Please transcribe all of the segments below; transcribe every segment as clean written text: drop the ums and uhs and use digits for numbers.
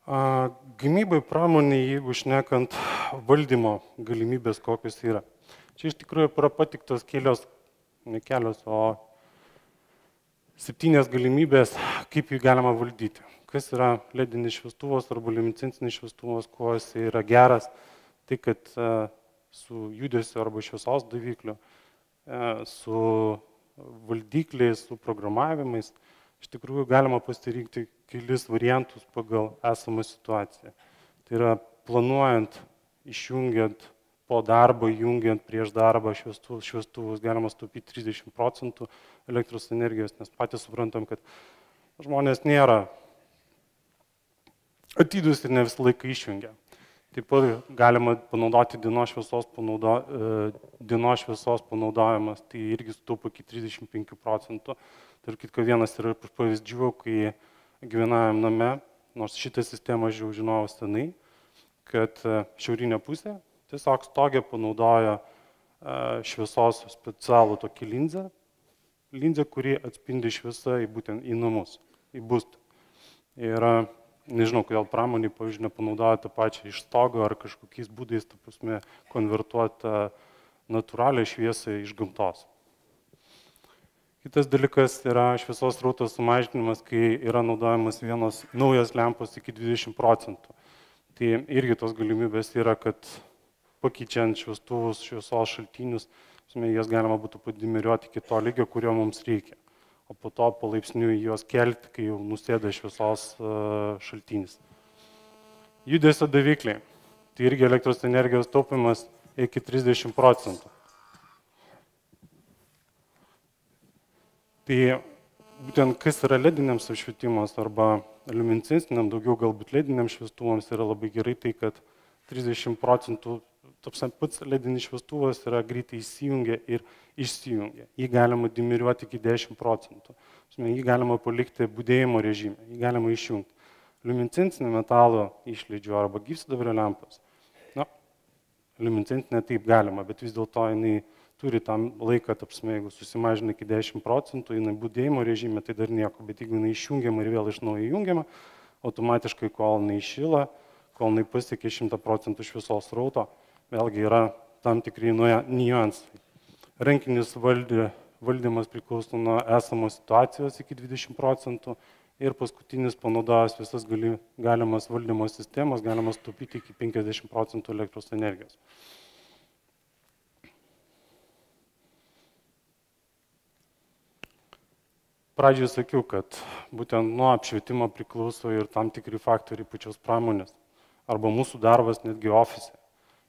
Gamybai pramonėje, jeigu šnekant valdymo galimybės, kokios yra. Čia iš tikrųjų yra patiktos ne kelios, o 7 galimybės, kaip jį galima valdyti. Kas yra ledinis šviestuvas arba liuminescencinis šviestuvas, kuo jis yra geras, tai kad su judesiu arba šviesos davikliu, su valdikliais, su programavimais, iš tikrųjų galima pasirinkti kelis variantus pagal esamą situaciją. Tai yra planuojant, išjungiant po darbo, jungiant prieš darbą šviestuvus galima sutaupyti 30% elektros energijos, nes patys suprantam, kad žmonės nėra atidūs ir ne visą laiką išjungia. Taip pat galima panaudoti dienos šviesos panaudojimas, tai irgi sutaupo iki 35%. Tarp kitko vienas yra pavyzdžių, kai gyvenajam name, nors šitą sistemą žinojau senai, kad šiaurinė pusė tiesiog stogė panaudoja šviesos specialų tokį linzę, kuri atspindi šviesą būtent į namus, į būstą. Ir nežinau, kodėl pramonė, pavyzdžiui, nepanaudoja tą pačią iš stogo ar kažkokiais būdais, ta prasme, konvertuota natūralią šviesą iš gamtos. Kitas dalykas yra šviesos srauto sumažinimas, kai yra naudojamas vienos naujos lempos iki 20%. Tai irgi tos galimybės yra, kad pakeičiant šviestuvus, šviesos šaltinius, jas galima būtų padimeriuoti iki to lygio, kurio mums reikia. O po to palaipsniui juos kelti, kai jau nusėda šviesos šaltinis. Judesio davikliai. Tai irgi elektros energijos taupimas iki 30%. Tai būtent kas yra lediniams apšvietimas arba liuminescenciniam, daugiau galbūt lediniams šviestuvams yra labai gerai, tai kad 30% pats ledinis šviestuvas yra greitai įsijungia ir išsijungia. Jį galima dimeriuoti iki 10%. Jį galima palikti budėjimo režime, jį galima išjungti. Liuminescencinio metalo išleidžiu arba gyvsidabrio lempas. Liuminescencinė taip galima, bet vis dėlto jinai turi tam laiką, jeigu susimažina iki 10%, jinai budėjimo režime, tai dar nieko, bet jeigu jinai išjungiama ir vėl iš naujo jungiama, automatiškai, kol jinai šyla, kol jinai pasiekia 100% šviesos srauto, vėlgi yra tam tikri niuansai. Rankinis valdymas priklauso nuo esamos situacijos iki 20% ir paskutinis panaudojęs visas galimas valdymo sistemas, galima sutaupyti iki 50% elektros energijos. Pradžioje sakiau, kad būtent nuo apšvietimo priklauso ir tam tikri faktoriai pačios pramonės arba mūsų darbas netgi ofise.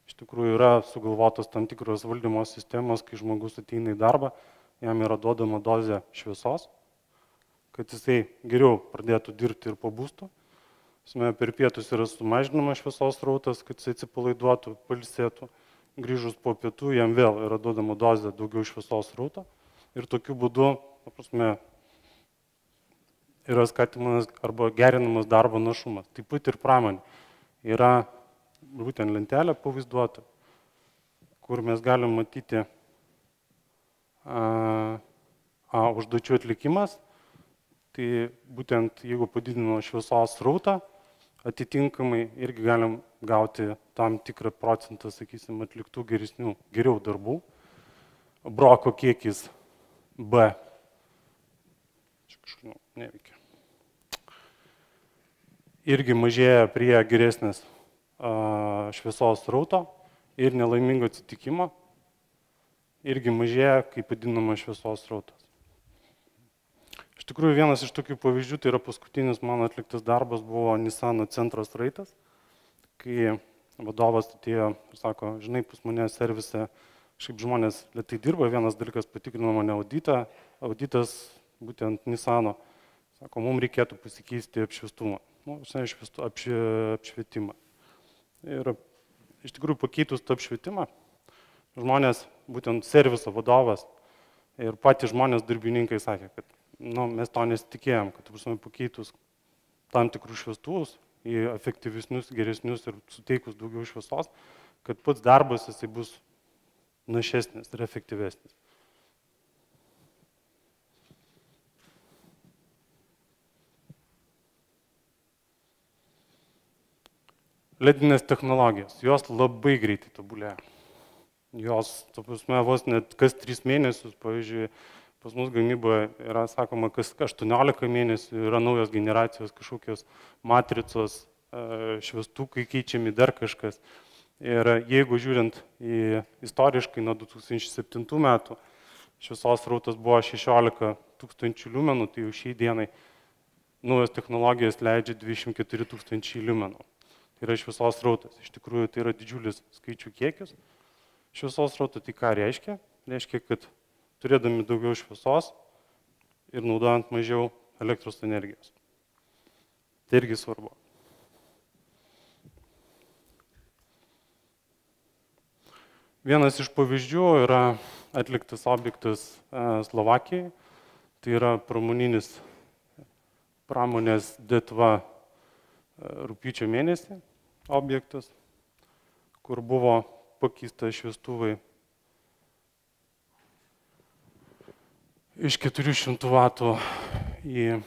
Iš tikrųjų yra sugalvotos tam tikros valdymo sistemos, kai žmogus ateina į darbą, jam yra duodama dozė šviesos, kad jisai geriau pradėtų dirbti ir po būsto. Per pietus yra sumažinamas šviesos srautas, kad jisai atsipalaiduotų, pailsėtų. Grįžus po pietų jam vėl yra duodama dozė daugiau šviesos srauto ir tokiu būdu, yra skatinamas arba gerinamas darbo našumas. Taip pat ir pramonė. Yra būtent lentelė pavaizduota, kur mes galim matyti užduočių atlikimas. Tai būtent jeigu padidino šviesos srautą, atitinkamai irgi galim gauti tam tikrą procentą, sakysim, atliktų geriau darbų. Broko kiekis B. Čia kažkaip neveikia. Irgi mažėja prie geresnės šviesos srauto ir nelaimingo atsitikimo. Irgi mažėja, kai padidinamas šviesos srautas. Iš tikrųjų, vienas iš tokių pavyzdžių, tai yra paskutinis mano atliktas darbas, buvo Nissano centras raitas, kai vadovas atėjo ir sako, žinai, pas mane servise šiaip žmonės lėtai dirba, vienas dalykas patikrino mane auditas būtent Nissano, sako, mums reikėtų pasikeisti apšviestumą, apšvietimą. Ir iš tikrųjų pakeitus tą apšvietimą, žmonės, būtent serviso vadovas ir patys žmonės darbininkai sakė, kad mes to nesitikėjom, kad pakeitus tam tikrus šviestuvus į efektyvesnius, geresnius ir suteikus daugiau šviesos, kad pats darbas jisai bus našesnis ir efektyvesnis. ledinės technologijos, jos labai greitai tobulėja. Jos, vos net kas 3 mėnesius, pavyzdžiui, pas mus gamyboje yra sakoma, kas 18 mėnesių yra naujos generacijos kažkokios matricos, šviestukai keičiami dar kažkas. Ir jeigu žiūrint į istoriškai nuo 2007 metų, šviesos srautas buvo 16 000 liumenų, tai jau šiai dienai naujos technologijos leidžia 24 000 liumenų. Tai yra šviesos srautas. Iš tikrųjų, tai yra didžiulis skaičių kiekis. Šviesos srauto tai ką reiškia? Reiškia, kad turėdami daugiau šviesos ir naudojant mažiau elektros energijos. Tai irgi svarbu. Vienas iš pavyzdžių yra atliktas objektas Slovakijai. Tai yra pramonės detva rugpjūčio mėnesį objektas, kur buvo pakeista šviestuvai iš 400 vatų į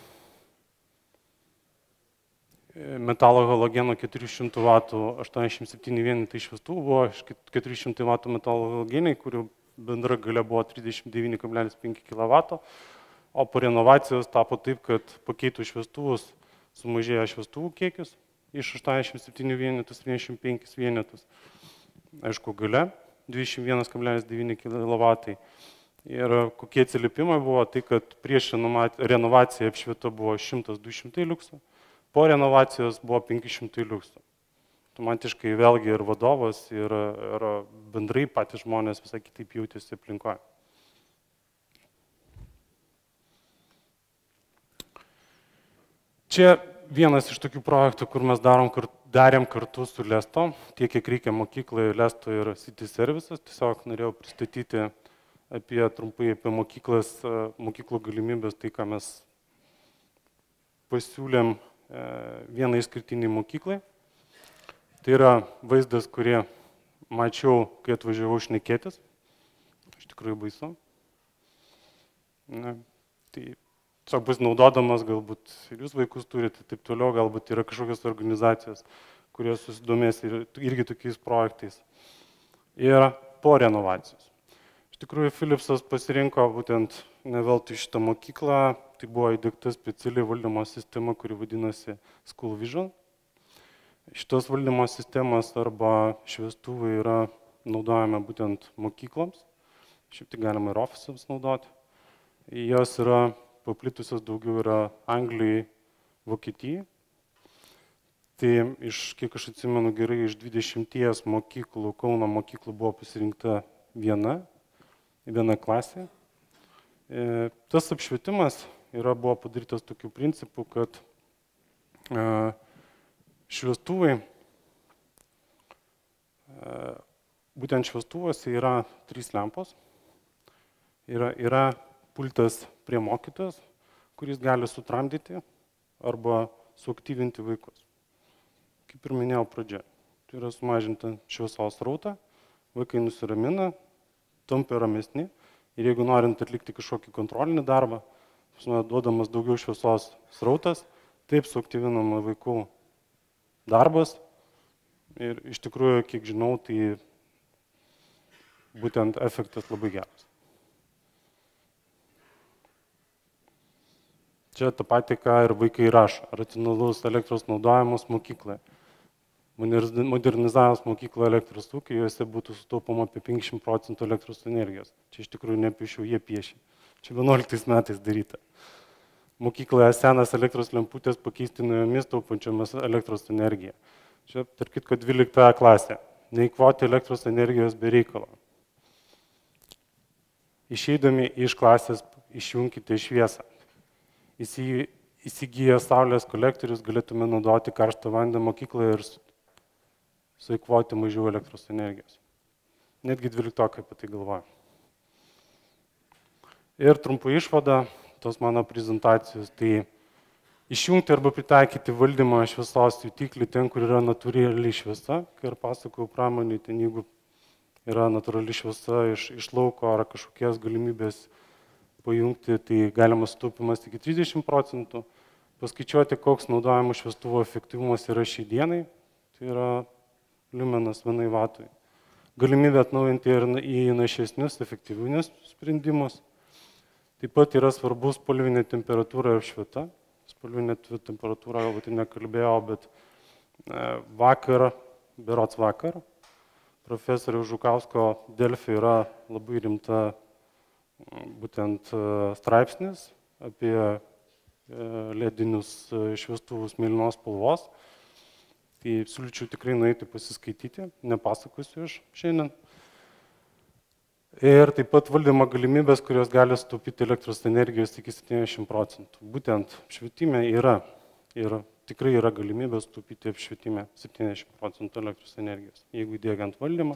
metalo halogeno 400 vatų 87 vienetai šviestuvų buvo iš 400 vatų metalo halogenai, kurių bendra galia buvo 39,5 kW, o po renovacijos tapo taip, kad pakeitus šviestuvus sumažėjo šviestuvų kiekis iš 87 vienetus 75 vienetus. Aišku, galia 21,9 kW. Ir kokie atsiliepimai buvo, tai kad prieš renovaciją apšvieta buvo 100-200 liuksų, po renovacijos buvo 500 liuksų. Automatiškai vėlgi ir vadovas, ir bendrai patys žmonės visai kitaip jautėsi aplinkoje. Čia vienas iš tokių projektų, kur mes darėm kartu su Lesto, tiek kiek reikia mokyklai, Lesto ir City Services. Tiesiog norėjau pristatyti trumpai apie mokyklų galimybės, tai ką mes pasiūlėm vieną išskirtinį mokyklai. Tai yra vaizdas, kurį mačiau, kai atvažiavau šnekėtis. Iš tikrųjų baisu. Tai tiesiog pasinaudodamas, galbūt ir jūs vaikus turite, taip toliau, galbūt yra kažkokios organizacijos, kurios susidomės irgi tokiais projektais. Ir po renovacijos. Iš tikrųjų, Philipsas pasirinko būtent ne veltui šitą mokyklą, tai buvo įdiegta speciali valdymo sistema, kuri vadinasi School Vision. Šitos valdymo sistemos arba šviestuvai yra naudojami būtent mokykloms, šiaip tai galima ir ofisams naudoti. Jos yra paplitusios daugiau yra Anglijai, Vokietijai. Tai kiek aš atsimenu gerai, iš 20 mokyklų, Kauno mokyklų buvo pasirinkta viena klasė. Tas apšvietimas buvo padarytas tokiu principu, kad šviestuvai, būtent šviestuvuose yra 3 lempos. Yra pultas prie mokytojos, kuris gali sutramdyti arba suaktyvinti vaikus. Kaip ir minėjau pradžioje, tai yra sumažinta šviesos srautą, vaikai nusiramina, tampa ramesni ir jeigu norint atlikti kažkokį kontrolinį darbą, duodamas daugiau šviesos srautas, taip suaktyvinama vaikų darbas ir iš tikrųjų, kiek žinau, tai būtent efektas labai geras. Čia tą patį, ką ir vaikai rašo, racionalus elektros naudojimas mokykloje. Modernizavus mokyklą elektros ūkį, juose būtų sutaupoma apie 50% elektros energijos. Čia iš tikrųjų nepiešiau, jie piešia. Čia 11 metais daryta. Mokykloje senas elektros lemputės pakeisti naujomis taupančiomis elektros energiją. Čia, tarp kitko, 12 klasė. Neįkvoti elektros energijos be reikalo. Išeidami iš klasės išjunkite šviesą. Įsigiję saulės kolektorius galėtume naudoti karštą vandenį mokykloje ir sueikvoti mažiau elektros energijos. Netgi 12 apie tai galvoja. Ir trumpa išvada tos mano prezentacijos, tai išjungti arba pritaikyti valdymą šviesos jutiklį ten, kur yra natūrali šviesa, kai ir pasakojau pramonį, ten jeigu yra natūrali šviesa iš lauko ar kažkokias galimybės pajungti, tai galima sutaupimas iki 30%. Paskaičiuoti, koks naudojimo šviestuvo efektyvumas yra šiai dienai. tai yra liumenas 1 vatui. Galimybė atnaujinti ir į našesnius, efektyvinius sprendimus. Taip pat yra svarbus spalvinė temperatūra ir apšvieta. Spalvinė temperatūra, galbūt nekalbėjau, bet vakar, profesoriaus Žukausko Delfi yra labai rimta būtent straipsnis apie ledinius šviestuvus mėlynos spalvos. Tai siūlyčiau tikrai nueiti pasiskaityti, nepasakosiu aš šiandien. Ir taip pat valdymo galimybės, kurios gali sutaupyti elektros energijos iki 70%. Būtent apšvietime yra ir tikrai yra galimybė sutaupyti apšvietime 70% elektros energijos. Jeigu įdiegiant valdymą,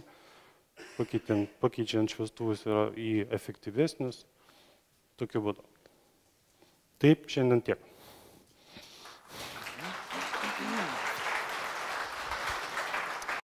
pakeičiant šviestuvus į efektyvesnius, tokiu būdu. Taip, šiandien tiek.